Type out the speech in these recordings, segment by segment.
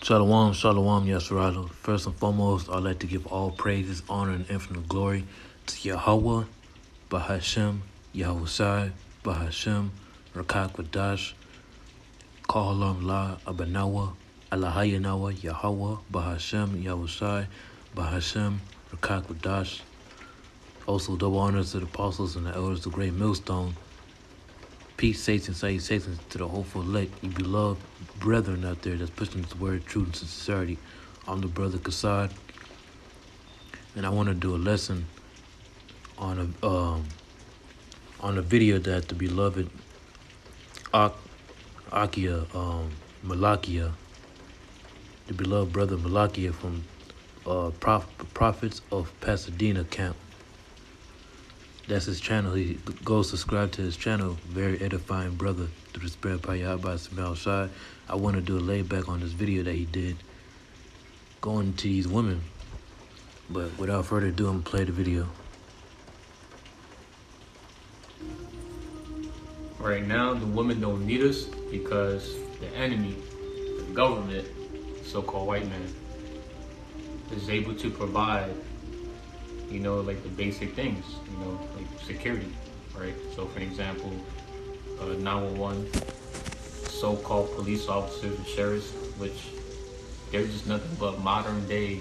Shalom, shalom, Yasharala. First and foremost, I'd like to give all praises, honor, and infinite glory to Yahweh, Bahashem, Yahushai, Bahashem, Rakak Vadash, Kahalam La, Abanawa, Alahayanawa, Yahweh, Bahashem, Yahushai, Bahashem, Rakak Vadash. Also, double honors to the apostles and the elders of the great millstone. Peace, Satan, salutations to the hopeful elect, you beloved brethren out there that's pushing this word, truth, and sincerity. I'm the brother Kassad, and I want to do a lesson on a video that the beloved Akia Malakia, the beloved brother Malakia from Prophets of Pasadena camp. That's his channel. He goes subscribe to his channel. Very edifying brother through the spirit by Yahweh Smell Shai. I want to do a layback on this video that he did going to these women. But without further ado, I'm going to play the video. Right now, the women don't need us because the enemy, the government, so-called white man, is able to provide, like the basic things, like security, right? So for example, 911, so-called police officers and sheriffs, which they're just nothing but modern day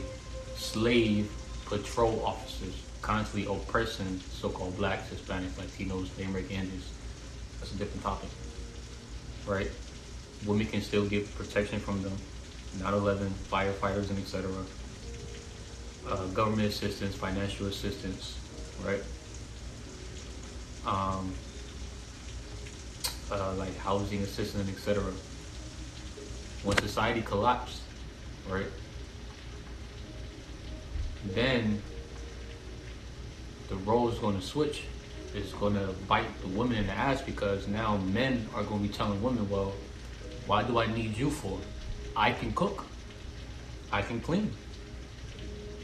slave patrol officers, constantly oppressing so-called blacks, Hispanics, Latinos, Americans. That's a different topic, right? Women can still get protection from them, 9/11, firefighters, and etc. Government assistance, financial assistance, right? Like housing assistance, etc. When society collapsed, right? Then the role is going to switch. It's going to bite the women in the ass because now men are going to be telling women, well, why do I need you for? I can cook. I can clean.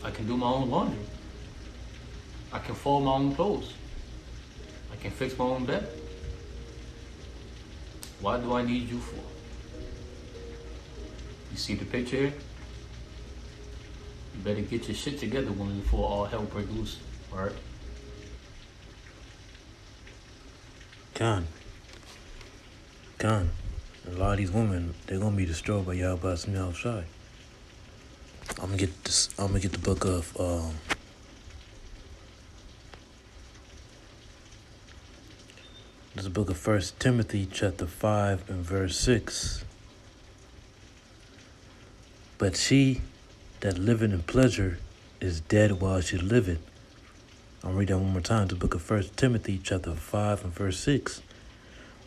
I can do my own laundry. I can fold my own clothes. I can fix my own bed. Why do I need you for? You see the picture here? You better get your shit together, woman, before all hell breaks loose, alright? Con. A lot of these women, they're going to be destroyed by Yahweh Smell Shai. I'm gonna get the book of this book of 1 Timothy chapter 5 and verse 6. But she that liveth in pleasure is dead while she liveth. I'll read that one more time. The book of 1 Timothy chapter 5 and verse 6.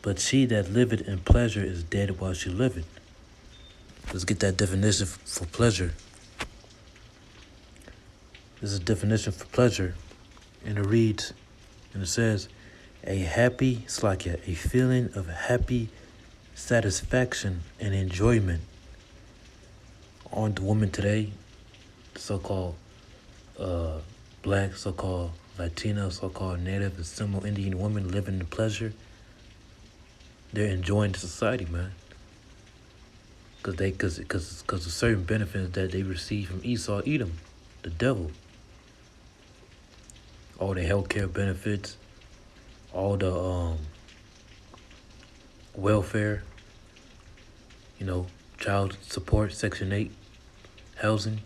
But she that liveth in pleasure is dead while she liveth. Let's get that definition for pleasure. This is a definition for pleasure, and it reads, and it says, a feeling of happy satisfaction and enjoyment. On the woman today, so-called black, so-called Latino, so-called Native and Seminole Indian women living in pleasure, they're enjoying the society, man. Because of certain benefits that they receive from Esau, Edom, the devil. All the healthcare benefits, all the welfare, child support, Section 8, housing,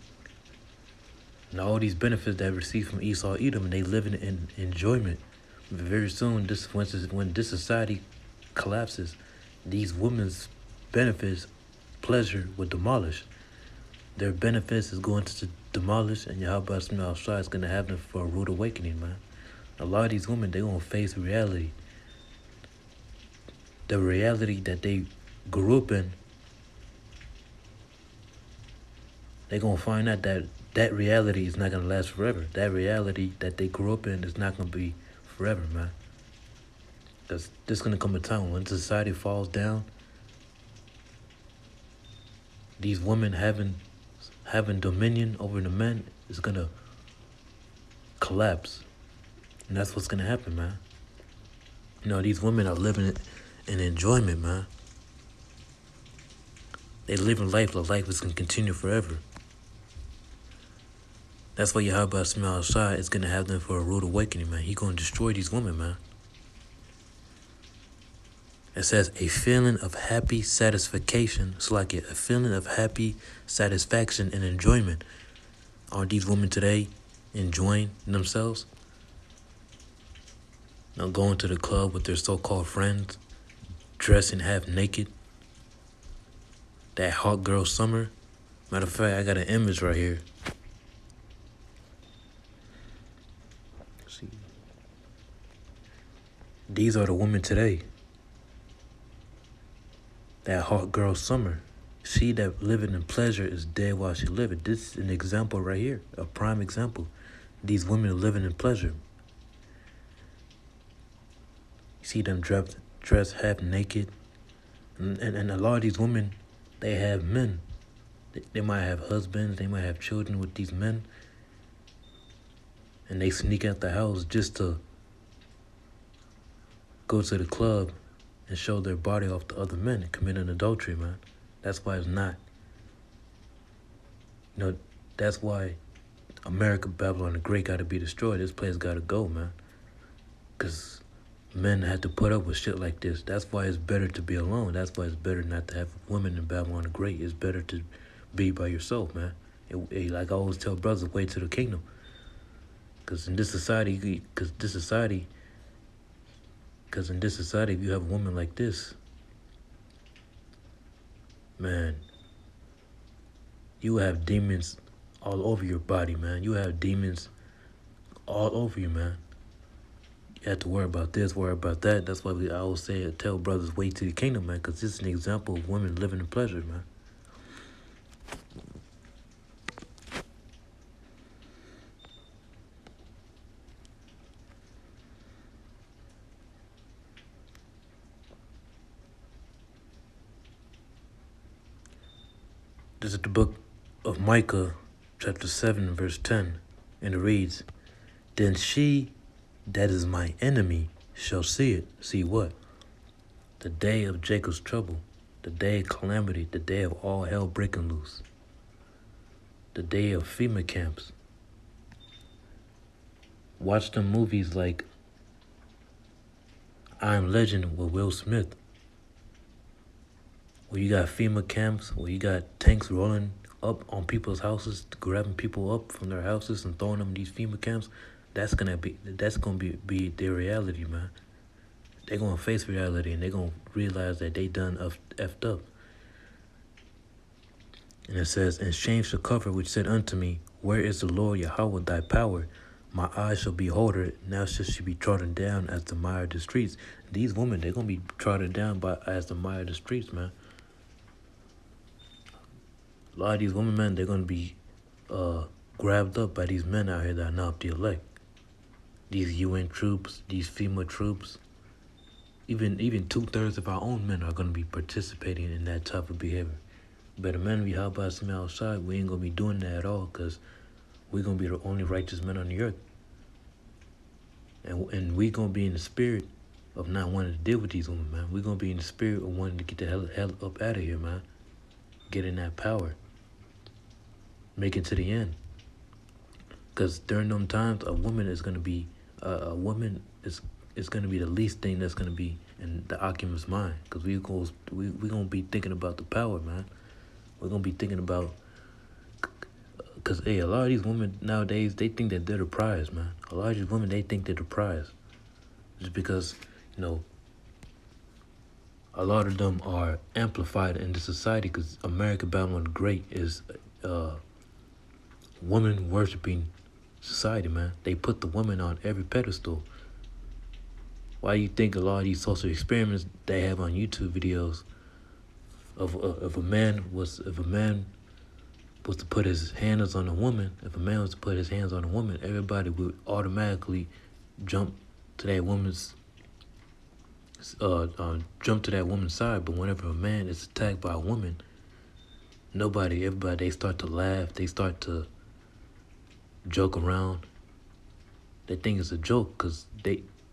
and all these benefits that they receive from Esau, Edom, and they live in enjoyment. But very soon, when this society collapses, these women's benefits, pleasure, will demolish. Their benefits is going to demolish, and Yahweh Smell Shai is going to have them for a rude awakening, man. A lot of these women, they're going to face reality. The reality that they grew up in, they're going to find out that reality is not going to last forever. That reality that they grew up in is not going to be forever, man. There's going to come a time when society falls down, these women having dominion over the men is going to collapse. And that's what's going to happen, man. These women are living in enjoyment, man. They living life like life is gonna continue forever. That's why Yahweh Shema Shai is gonna have them for a rude awakening, man. He gonna destroy these women, man. It says a feeling of happy satisfaction. It's like a feeling of happy satisfaction and enjoyment. Aren't these women today enjoying themselves? Now going to the club with their so-called friends, dressing half naked. That hot girl summer. Matter of fact, I got an image right here. See, these are the women today. That hot girl summer. She that living in pleasure is dead while she living. This is an example right here, a prime example. These women are living in pleasure. You see them dressed half naked. And a lot of these women, they have men. They might have husbands, they might have children with these men. And they sneak out the house just to go to the club and show their body off to other men and commit an adultery, man. That's why it's not. You know, that's why America, Babylon the Great got to be destroyed. This place got to go, man. Because men had to put up with shit like this. That's why it's better to be alone. That's why it's better not to have women in Babylon the Great. It's better to be by yourself, man. Like I always tell brothers, wait to the kingdom. Because in this society, if you have a woman like this, man, you have demons all over your body, man. You have demons all over you, man. You have to worry about this, worry about that. That's why I always say, tell brothers, wait to the kingdom, man, because this is an example of women living in pleasure, man. This is the book of Micah, chapter 7, verse 10, and it reads, Then she that is my enemy shall see it. See what? The day of Jacob's trouble, the day of calamity, the day of all hell breaking loose, the day of FEMA camps. Watch them movies like I Am Legend with Will Smith, where you got FEMA camps, where you got tanks rolling up on people's houses, grabbing people up from their houses and throwing them in these FEMA camps. That's gonna be their reality, man. They're gonna face reality and they're gonna realize that they done effed up. And it says, And shame shall cover which said unto me, Where is the Lord Yahweh thy power? My eyes shall behold her, now shall she be trodden down as the mire of the streets. These women, they're gonna be trodden down as the mire of the streets, man. A lot of these women, man, they're gonna be grabbed up by these men out here that are not the elect. These UN troops, these FEMA troops, even 2/3 of our own men are gonna be participating in that type of behavior. But the men we help us from outside, we ain't gonna be doing that at all, because we're gonna be the only righteous men on the earth. And we gonna be in the spirit of not wanting to deal with these women, man. We're gonna be in the spirit of wanting to get the hell up out of here, man. Get in that power. Make it to the end. Because during them times, a woman is gonna be going to be the least thing that's going to be in the occupant's mind. Because we're going to be thinking about the power, man. We're going to be thinking about... Because, hey, a lot of these women nowadays, they think that they're the prize, man. A lot of these women, they think they're the prize. Just because, you know, a lot of them are amplified in the society, because America, Babylon the Great is woman-worshipping society, man. They put the woman on every pedestal. Why do you think a lot of these social experiments they have on YouTube videos of if a man was to put his hands on a woman, if a man was to put his hands on a woman, everybody would automatically jump to that woman's side. But whenever a man is attacked by a woman, everybody, they start to laugh, they start to joke around. They think it's a joke because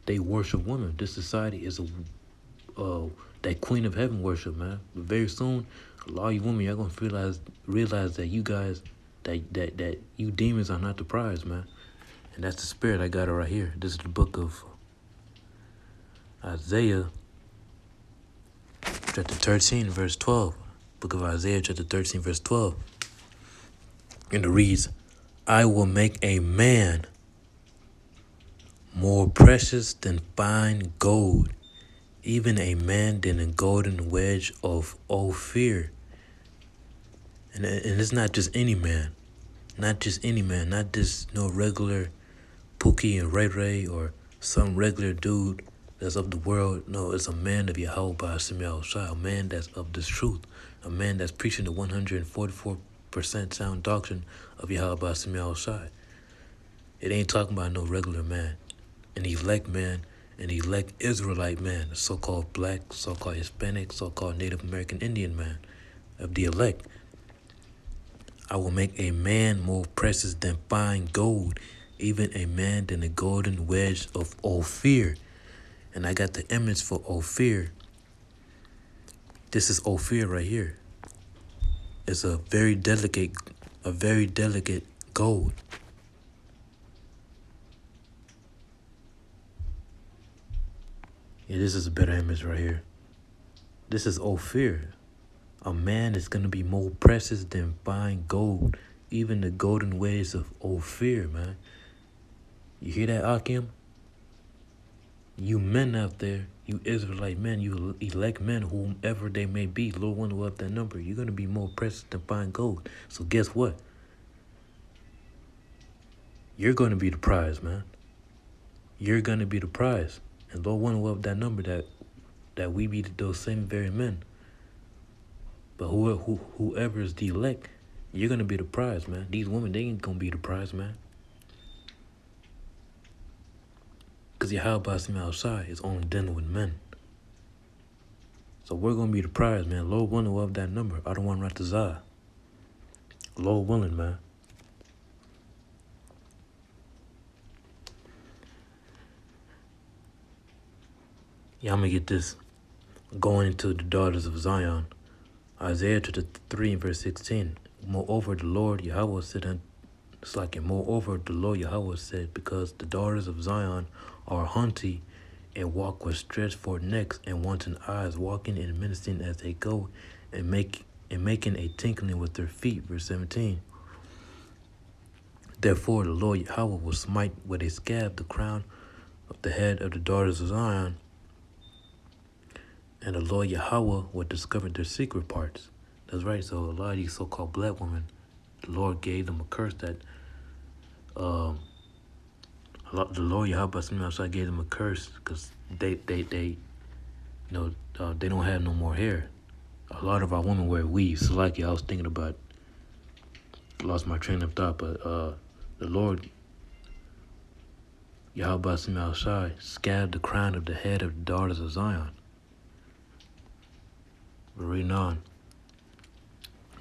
they worship women. This society is that queen of heaven worship, man. But very soon, A lot of you women, y'all gonna realize that you guys, that you demons are not the prize, man. And that's the spirit. I got it right here. This is the book of Isaiah, chapter 13, verse 12. Book of Isaiah, chapter 13, verse 12. And it reads, I will make a man more precious than fine gold, even a man than a golden wedge of Ophir. And it's not just any man. Not just any man. Not just no regular Pookie and Ray Ray or some regular dude that's of the world. No, it's a man of Yahweh by Samuel Shai, a man that's of this truth, a man that's preaching the 144% sound doctrine of Yahweh by Samuel Shai. It ain't talking about no regular man, an elect man, an elect Israelite man, a so-called black, so-called Hispanic, so-called Native American Indian man of the elect. I will make a man more precious than fine gold, even a man than a golden wedge of Ophir. And I got the image for Ophir. This is Ophir right here. It's a very delicate gold. Yeah, this is a better image right here. This is Ophir. A man is going to be more precious than fine gold, even the golden ways of Ophir, man. You hear that, Akim? You men out there, you Israelite men, you elect men, whomever they may be, Lord one will have that number. You're going to be more precious than fine gold. So guess what? You're going to be the prize, man. You're going to be the prize. And Lord one will have that number that we be those same very men. But whoever is the elect, you're going to be the prize, man. These women, they ain't going to be the prize, man. Because Yahweh Basim outside is only dealing with men. So we're going to be the prize, man. Lord willing, we'll have that number. I don't want to write the Zah. Lord willing, man. Yeah, I'm going to get this. Going into the daughters of Zion. Isaiah chapter 3 verse 16. Moreover, the Lord Yahweh said, it's like it. Moreover, the Lord Yahweh said, because the daughters of Zion are haughty and walk with stretched forth necks and wanton eyes, walking and menacing as they go, and making a tinkling with their feet. Verse 17. Therefore, the Lord Yahweh will smite with a scab the crown of the head of the daughters of Zion, and the Lord Yahweh will discover their secret parts. That's right. So a lot of these so-called black women, the Lord gave them a curse that, the Lord Yahweh gave them a curse because they don't have no more hair. A lot of our women wear weaves. So like I was thinking about, lost my train of thought, but the Lord Yahweh scattered the crown of the head of the daughters of Zion. We're reading on.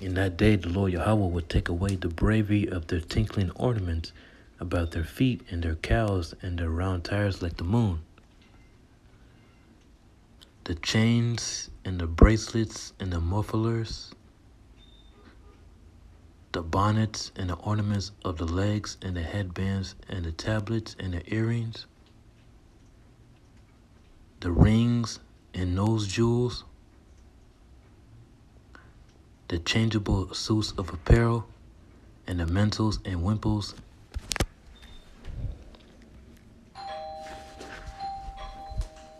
In that day, the Lord Yahweh would take away the bravery of their tinkling ornaments about their feet and their cows and their round tires like the moon. The chains and the bracelets and the mufflers, the bonnets and the ornaments of the legs and the headbands and the tablets and the earrings, the rings and nose jewels, the changeable suits of apparel, and the mantles and wimples.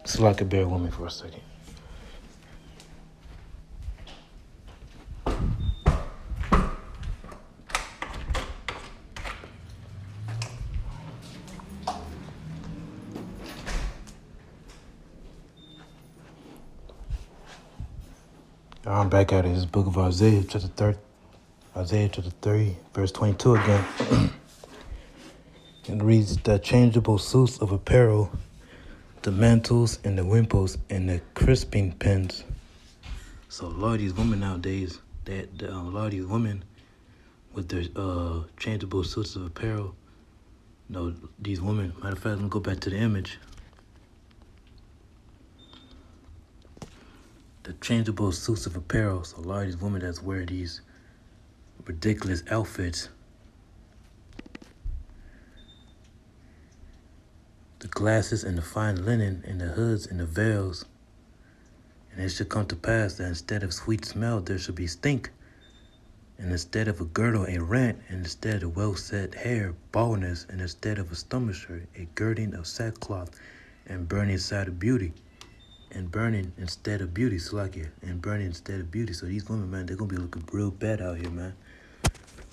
So I could bear with me for a second. I'm back at it. This book of Isaiah chapter 3, verse 22 again. It reads, the changeable suits of apparel, the mantles and the wimples and the crisping pins. So a lot of these women nowadays, a lot of these women with their changeable suits of apparel, these women, matter of fact, let me go back to the image. the changeable suits of apparel. So a lot of these women that's wear these ridiculous outfits, the glasses and the fine linen and the hoods and the veils. And it should come to pass that instead of sweet smell, there should be stink. And instead of a girdle, a rant. And instead of well-set hair, baldness. And instead of a stomacher, a girding of sackcloth. And burning side of beauty. And burning instead of beauty, Salakia. And burning instead of beauty. So these women, man, they're going to be looking real bad out here, man.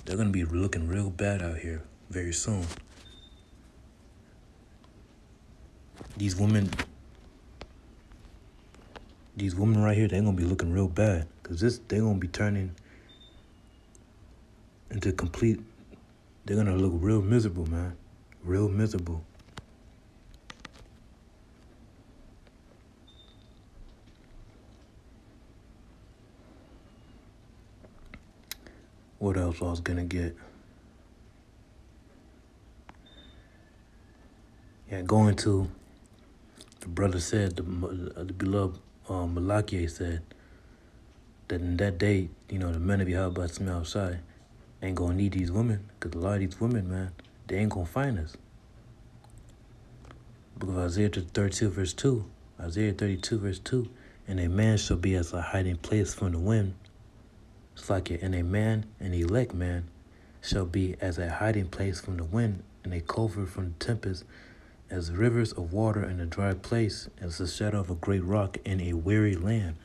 They're going to be looking real bad out here very soon. These women right here, they're going to be looking real bad. Because they're going to be turning into complete, they're going to look real miserable, man. Real miserable. What else I was going to get? Yeah, going to, the brother said, the beloved Malachi said, that in that day, the men of Yahweh smell outside ain't going to need these women, because a lot of these women, man, they ain't going to find us. Book of Isaiah 32, verse 2. Isaiah 32, verse 2. And a man shall be as a hiding place from the wind. It's like it. And a man, an elect man, shall be as a hiding place from the wind, and a covert from the tempest, as rivers of water in a dry place, as the shadow of a great rock in a weary land.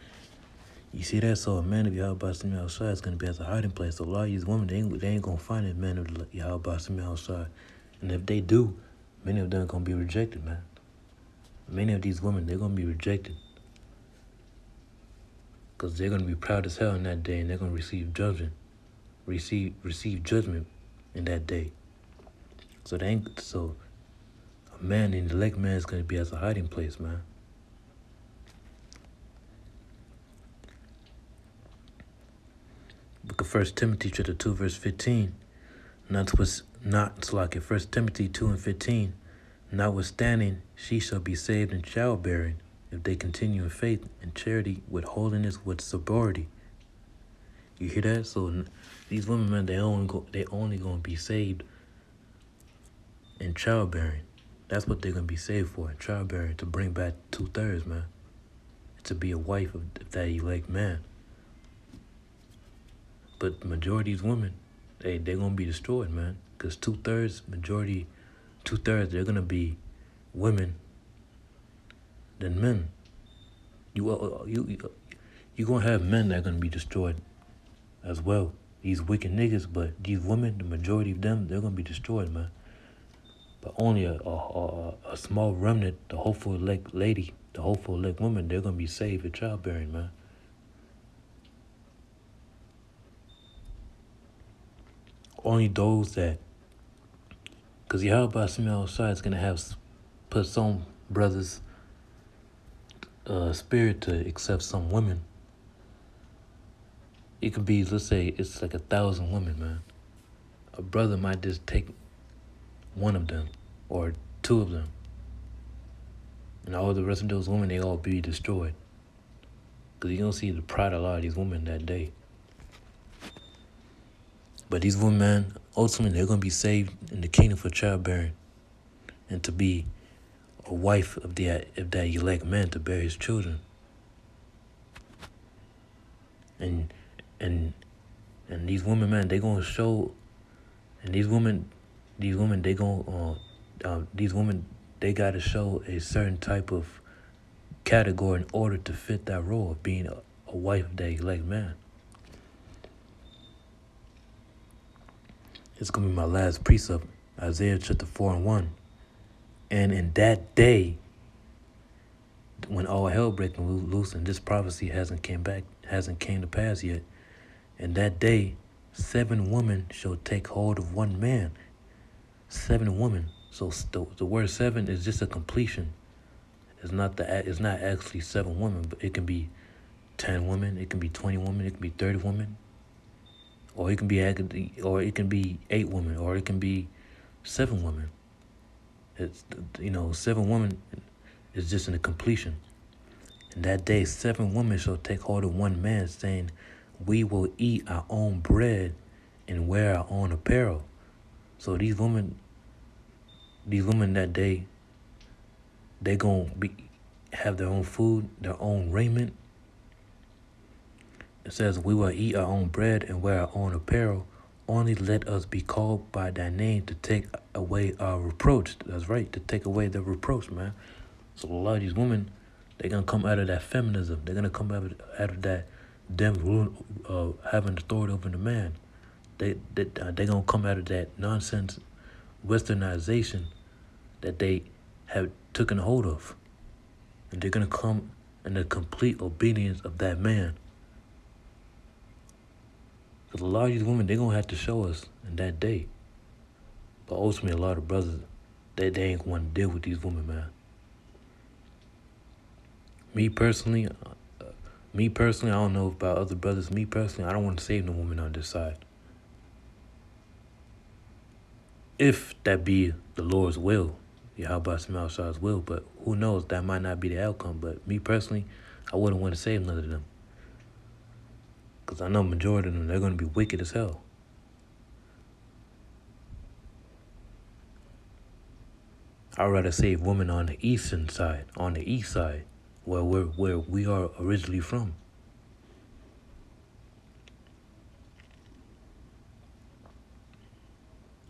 You see that? So a man of Yahweh outside is going to be as a hiding place. So a lot of these women, they ain't going to find a man of Yahweh outside. And if they do, many of them are going to be rejected, man. Many of these women, they're going to be rejected. Because they're going to be proud as hell in that day, and they're going to receive judgment. Receive judgment in that day. So a man, an elect man, is going to be as a hiding place, man. Book of 1 Timothy chapter 2, verse 15. Not like in 1 Timothy 2 and 15. Notwithstanding, she shall be saved in childbearing, if they continue in faith and charity, with holiness, with sobriety. You hear that? So these women, man, they only going to be saved in childbearing. That's what they're going to be saved for, in childbearing, to bring back 2/3, man. To be a wife of that elect man. But the majority of these women, they're going to be destroyed, man. Because 2/3, they're going to be women than men. You're going to have men that are going to be destroyed as well. These wicked niggas, but these women, the majority of them, they're going to be destroyed, man. But only a small remnant, the hopeful elect lady, the hopeful elect woman, they're going to be saved at childbearing, man. Only those that, because Yahweh Shemel outside is going to put some brothers' spirit to accept some women. It could be, let's say, it's like 1,000 women, man. A brother might just take one of them or 2 of them. And all the rest of those women, they all be destroyed. Because you don't see the pride of a lot of these women that day. But these women, man, ultimately, they're going to be saved in the kingdom for childbearing. And to be a wife of that elect man, to bear his children. And these women, man, they going to show, and these women, they got to show a certain type of category in order to fit that role of being a wife of that elect man. It's going to be my last precept, Isaiah chapter 4 and 1. And in that day, when all hell breaking loose, and this prophecy hasn't came to pass yet, in that day, 7 women shall take hold of one man. 7 women. So the word 7 is just a completion. It's not actually 7 women, but it can be 10 women, it can be 20 women, it can be 30 women. Or it can be 8 women, or it can be 7 women. It's 7 women is just in a completion. In that day, 7 women shall take hold of one man, saying, we will eat our own bread and wear our own apparel. So these women that day, they gonna have their own food, their own raiment. It says, we will eat our own bread and wear our own apparel. Only let us be called by thy name to take away our reproach. That's right, to take away the reproach, man. So a lot of these women, they're going to come out of that feminism. They're going to come out of that them having authority over the man. They're going to come out of that nonsense westernization that they have taken hold of. And they're going to come in the complete obedience of that man. Because a lot of these women, they're going to have to show us in that day. But ultimately, a lot of brothers, they ain't going to deal with these women, man. Me personally, I don't know about other brothers. Me personally, I don't want to save no woman on this side. If that be the Lord's will, Yahweh Shah's will, but who knows, that might not be the outcome. But me personally, I wouldn't want to save none of them. Because I know majority of them, they're going to be wicked as hell. I'd rather save women on the eastern side, on the east side, where we are originally from.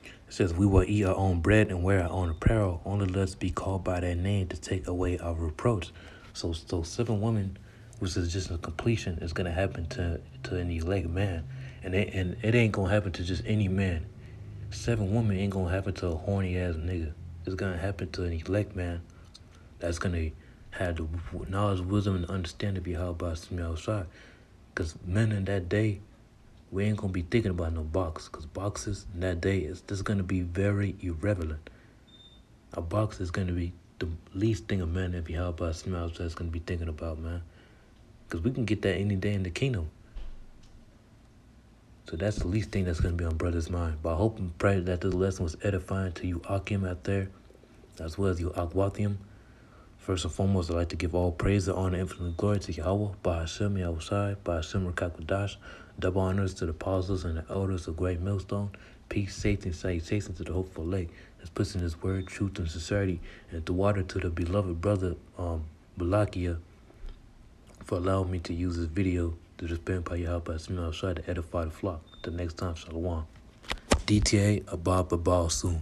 It says, we will eat our own bread and wear our own apparel. Only let us be called by their name to take away our reproach. So 7 women, which is just a completion, is going to happen to an elect man. And it ain't going to happen to just any man. 7 women ain't going to happen to a horny-ass nigga. It's going to happen to an elect man that's going to have the knowledge, wisdom, and understanding behind by some outside. Because men in that day, we ain't going to be thinking about no box. Because boxes in that day, this going to be very irrelevant. A box is going to be the least thing a man if you help by some outside is going to be thinking about, man. Because we can get that any day in the kingdom. So that's the least thing that's going to be on brother's mind. But I hope and pray that this lesson was edifying to you Akim out there, as well as you Akwathium. First and foremost, I'd like to give all praise, and honor, infinite glory to Yahweh, by Hashem, Yahushai, by Hashem, Rakakwadash. Double honors to the apostles and the elders of Great Millstone. Peace, safety, and salutation to the hopeful lake that puts in his word, truth, and sincerity, and the water to the beloved brother, Balakia, for allowing me to use this video to dispense by Yahweh to edify the flock. Till next time, Shalom. DTA, Abba, Soon.